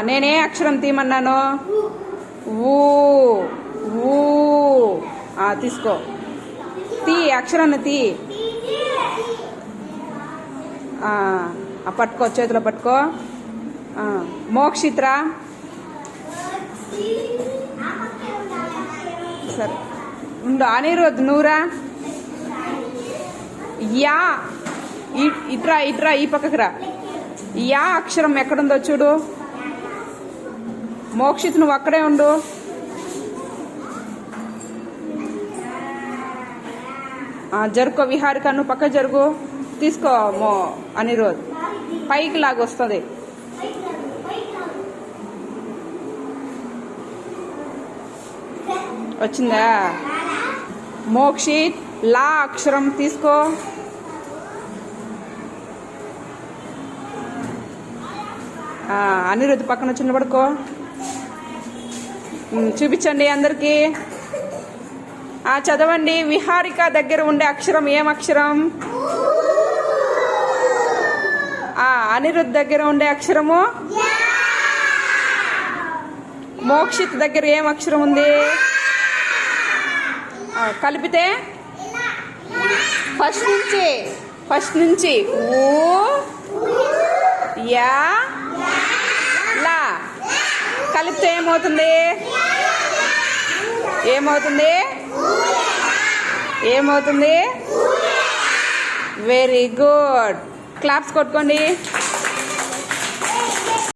నేనే అక్షరం తీయమన్నాను? ఊ. ఊ. తీసుకో, తీ, అక్షరాన్ని తీ. పట్టుకో, చేతిలో పట్టుకో. మోక్షిత్రా. సరే ఉండు. అనిరుద్ నువ్వురా. యా. ఇట్రా ఇట్రా, ఈ పక్కకు రా. యా అక్షరం ఎక్కడుందో చూడు. మోక్షిత్ నువ్వు అక్కడే ఉండు. జరుకో విహారిక, నువ్వు పక్క జరుగు. తీసుకో అనిరుద్, పైకి లాగొస్తుంది. వచ్చిందా? మోక్షిత్ లా అక్షరం తీసుకో. అనిరుద్ పక్కన వచ్చి నిలబడుకో. చూపించండి అందరికీ. చదవండి. విహారిక దగ్గర ఉండే అక్షరం ఏం అక్షరం? అనిరుద్ దగ్గర ఉండే అక్షరము. మోక్షిత్ దగ్గర ఏం అక్షరం ఉంది? కలిపితే ఫస్ట్ నుంచి ఊ యా లా. కలిపితే ఏమవుతుంది? ఏమవుతుంది? Very good. క్లాప్స్ కొట్టుకోండి.